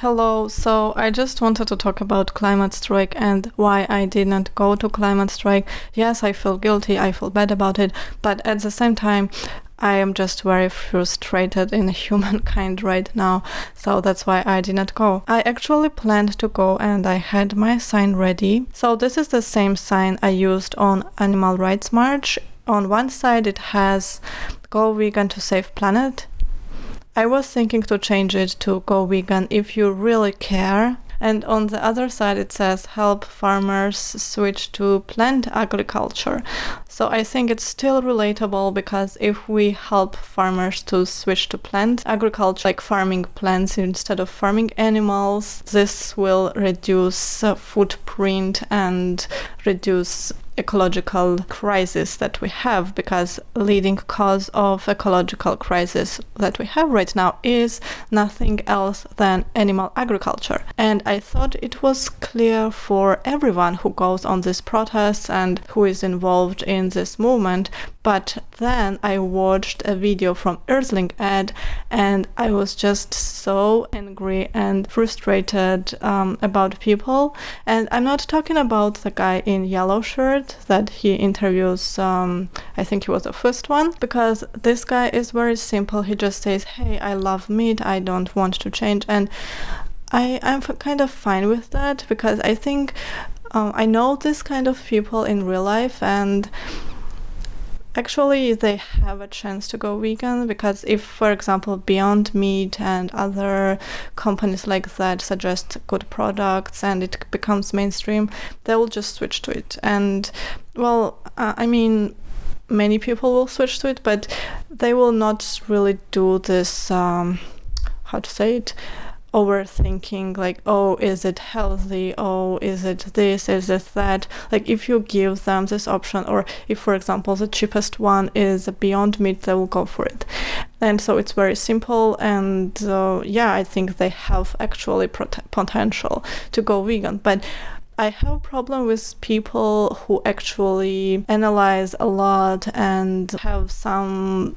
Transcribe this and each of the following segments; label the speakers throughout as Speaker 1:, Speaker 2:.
Speaker 1: Hello, so I just wanted to talk about climate strike and why I didn't go to climate strike. Yes, I feel guilty, I feel bad about it, but at the same time, I am just very frustrated in humankind right now, so that's why I did not go. I actually planned to go and I had my sign ready. So this is the same sign I used on Animal Rights March. On one side it has "Go vegan to save planet." I was thinking to change it to "Go vegan if you really care." And on the other side it says "Help farmers switch to plant agriculture." So I think it's still relatable, because if we help farmers to switch to plant agriculture, like farming plants instead of farming animals, this will reduce footprint and reduce ecological crisis that we have, because leading cause of ecological crisis that we have right now is nothing else than animal agriculture. And I thought it was clear for everyone who goes on these protests and who is involved in this movement. But then I watched a video from Eathling Ed and I was just so angry and frustrated about people. And I'm not talking about the guy in yellow shirt that he interviews, I think he was the first one, because this guy is very simple. He just says, "Hey, I love meat, I don't want to change." And I'm kind of fine with that, because I think I know this kind of people in real life, and actually they have a chance to go vegan, because if, for example, Beyond Meat and other companies like that suggest good products and it becomes mainstream, they will just switch to it. And well, many people will switch to it, but they will not really do this, overthinking, like, oh, is it healthy? Oh, is it this? Is it that? Like, if you give them this option, or if, for example, the cheapest one is a Beyond Meat, they will go for it. And so it's very simple, and I think they have actually potential to go vegan. But I have a problem with people who actually analyze a lot and have some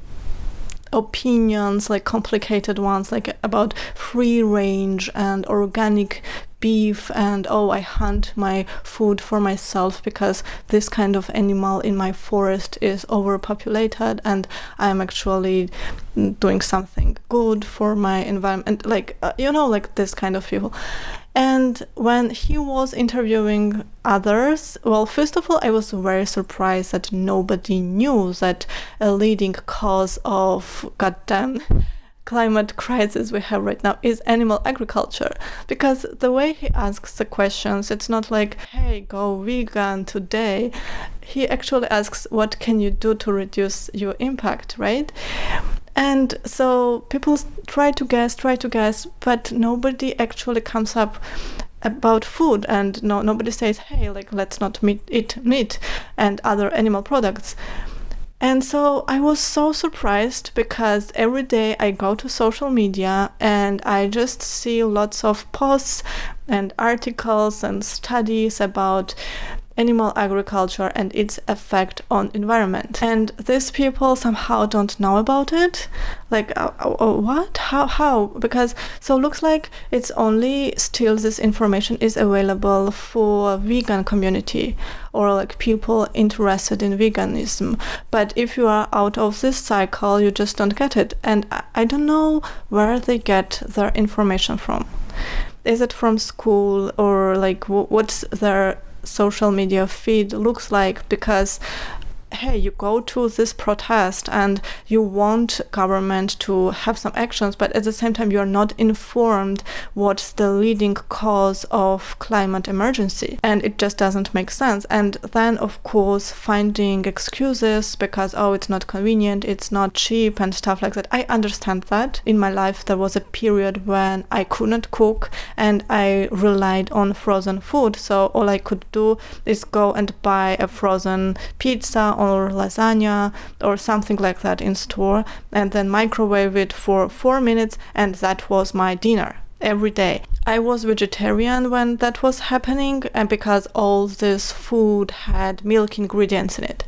Speaker 1: opinions, like complicated ones, like about free range and organic beef, and I hunt my food for myself because this kind of animal in my forest is overpopulated and I'm actually doing something good for my environment, like this kind of people. And when he was interviewing others, well, first of all, I was very surprised that nobody knew that a leading cause of goddamn climate crisis we have right now is animal agriculture. Because the way he asks the questions, it's not like, "Hey, go vegan today." He actually asks, "What can you do to reduce your impact," right? And so people try to guess, but nobody actually comes up about food, and nobody says, "Hey, like, let's not eat meat and other animal products." And so I was so surprised, because every day I go to social media and I just see lots of posts and articles and studies about animal agriculture and its effect on environment. And these people somehow don't know about it. Like, what? How? Because so looks like it's only still this information is available for vegan community or like people interested in veganism. But if you are out of this cycle, you just don't get it. And I don't know where they get their information from. Is it from school, or like what's their social media feed looks like? Because hey, you go to this protest and you want government to have some actions, but at the same time you're not informed what's the leading cause of climate emergency, and it just doesn't make sense. And then of course finding excuses because it's not convenient, it's not cheap and stuff like that. I understand that. In my life there was a period when I couldn't cook and I relied on frozen food, so all I could do is go and buy a frozen pizza or lasagna or something like that in store, and then microwave it for 4 minutes, and that was my dinner every day. I was vegetarian when that was happening, and because all this food had milk ingredients in it.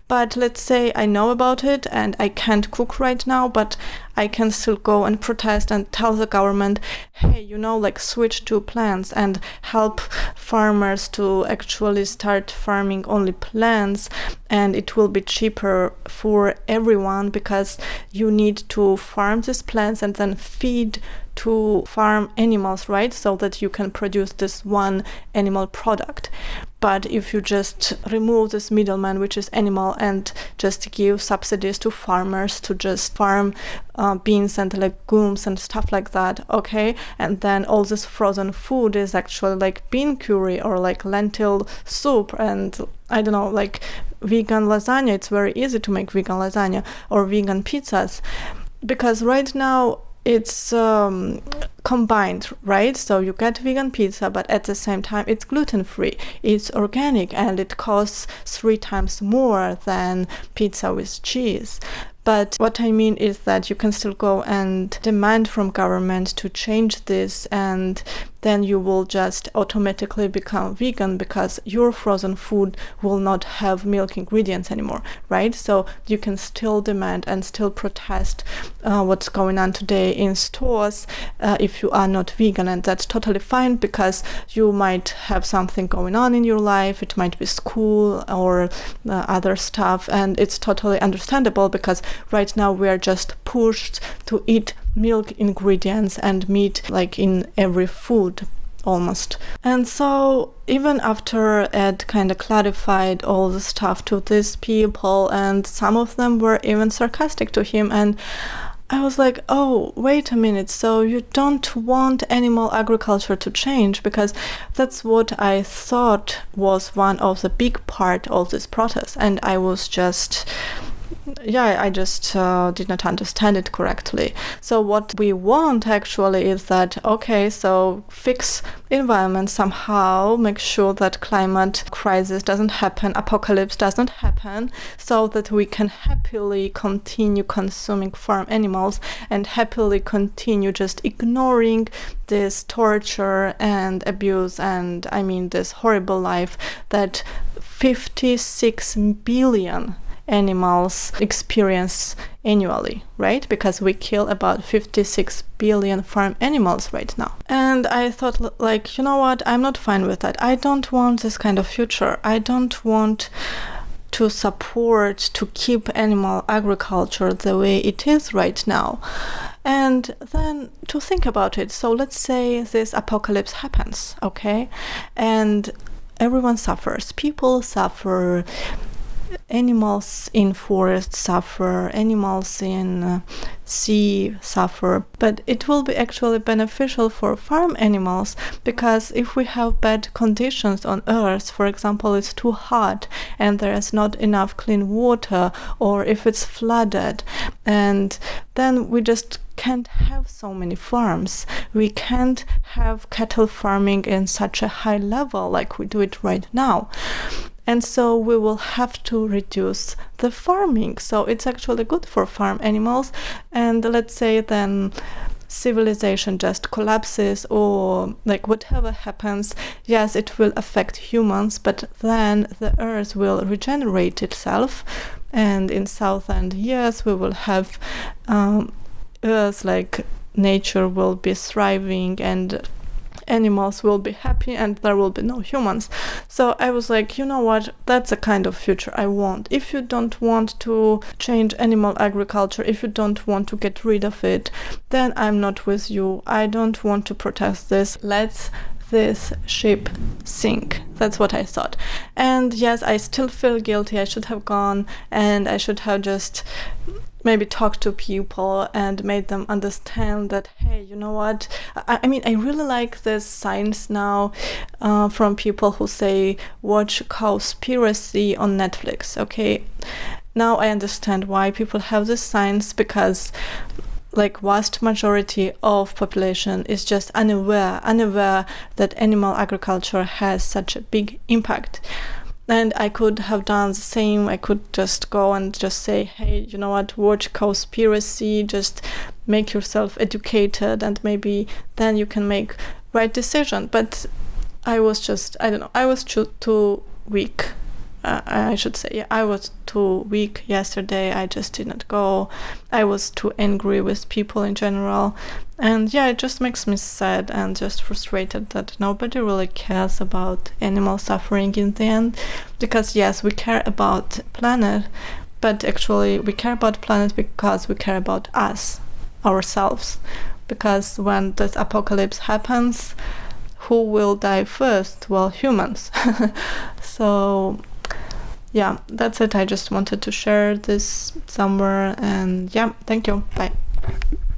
Speaker 1: But let's say I know about it and I can't cook right now, but I can still go and protest and tell the government, hey, like switch to plants and help farmers to actually start farming only plants, and it will be cheaper for everyone because you need to farm these plants and then feed to farm animals, right? So that you can produce this one animal product. But if you just remove this middleman, which is animal, and just give subsidies to farmers to just farm beans and legumes and stuff like that, okay? And then all this frozen food is actually like bean curry or like lentil soup and I don't know, like vegan lasagna. It's very easy to make vegan lasagna or vegan pizzas because right now it's combined, right? So you get vegan pizza, but at the same time it's gluten-free, it's organic, and it costs 3 times more than pizza with cheese. But what I mean is that you can still go and demand from government to change this, and then you will just automatically become vegan because your frozen food will not have milk ingredients anymore, right? So you can still demand and still protest what's going on today in stores if you are not vegan, and that's totally fine because you might have something going on in your life. It might be school or other stuff, and it's totally understandable because right now we are just pushed to eat milk ingredients and meat like in every food almost. And so even after Ed kind of clarified all the stuff to these people, and some of them were even sarcastic to him, and I was like, oh, wait a minute, so you don't want animal agriculture to change? Because that's what I thought was one of the big part of this protest, and I was just I just did not understand it correctly. So what we want actually is that, okay, so fix environment somehow, make sure that climate crisis doesn't happen, apocalypse doesn't happen, so that we can happily continue consuming farm animals and happily continue just ignoring this torture and abuse and this horrible life that 56 billion animals experience annually, right? Because we kill about 56 billion farm animals right now. And I thought, like, you know what? I'm not fine with that. I don't want this kind of future. I don't want to support, to keep animal agriculture the way it is right now. And then to think about it. So let's say this apocalypse happens, okay? And everyone suffers. People suffer. Animals in forests suffer, animals in sea suffer, but it will be actually beneficial for farm animals because if we have bad conditions on earth, for example, it's too hot and there is not enough clean water, or if it's flooded, and then we just can't have so many farms. We can't have cattle farming in such a high level like we do it right now. And so we will have to reduce the farming. So it's actually good for farm animals. And let's say then civilization just collapses or like whatever happens, yes, it will affect humans, but then the earth will regenerate itself. And in 1,000 years, we will have earth, like nature will be thriving and animals will be happy and there will be no humans. So I was like, you know what, that's the kind of future I want. If you don't want to change animal agriculture, if you don't want to get rid of it, then I'm not with you. I don't want to protest this. Let's this ship sink. That's what I thought. And yes, I still feel guilty. I should have gone and I should have just maybe talk to people and made them understand that, hey, you know what, I mean, I really like this signs now from people who say watch Cowspiracy on Netflix, okay? Now I understand why people have this signs, because like vast majority of population is just unaware that animal agriculture has such a big impact. And I could have done the same. I could just go and just say, hey, you know what, watch Cowspiracy, just make yourself educated, and maybe then you can make right decision. But I was just, I don't know, I was too weak. I should say, yeah, I was too weak yesterday. I just did not go. I was too angry with people in general. And yeah, it just makes me sad and just frustrated that nobody really cares about animal suffering in the end. Because yes, we care about planet, but actually we care about planet because we care about us, ourselves. Because when this apocalypse happens, who will die first? Well, humans. So yeah, that's it. I just wanted to share this somewhere, and yeah, thank you. Bye.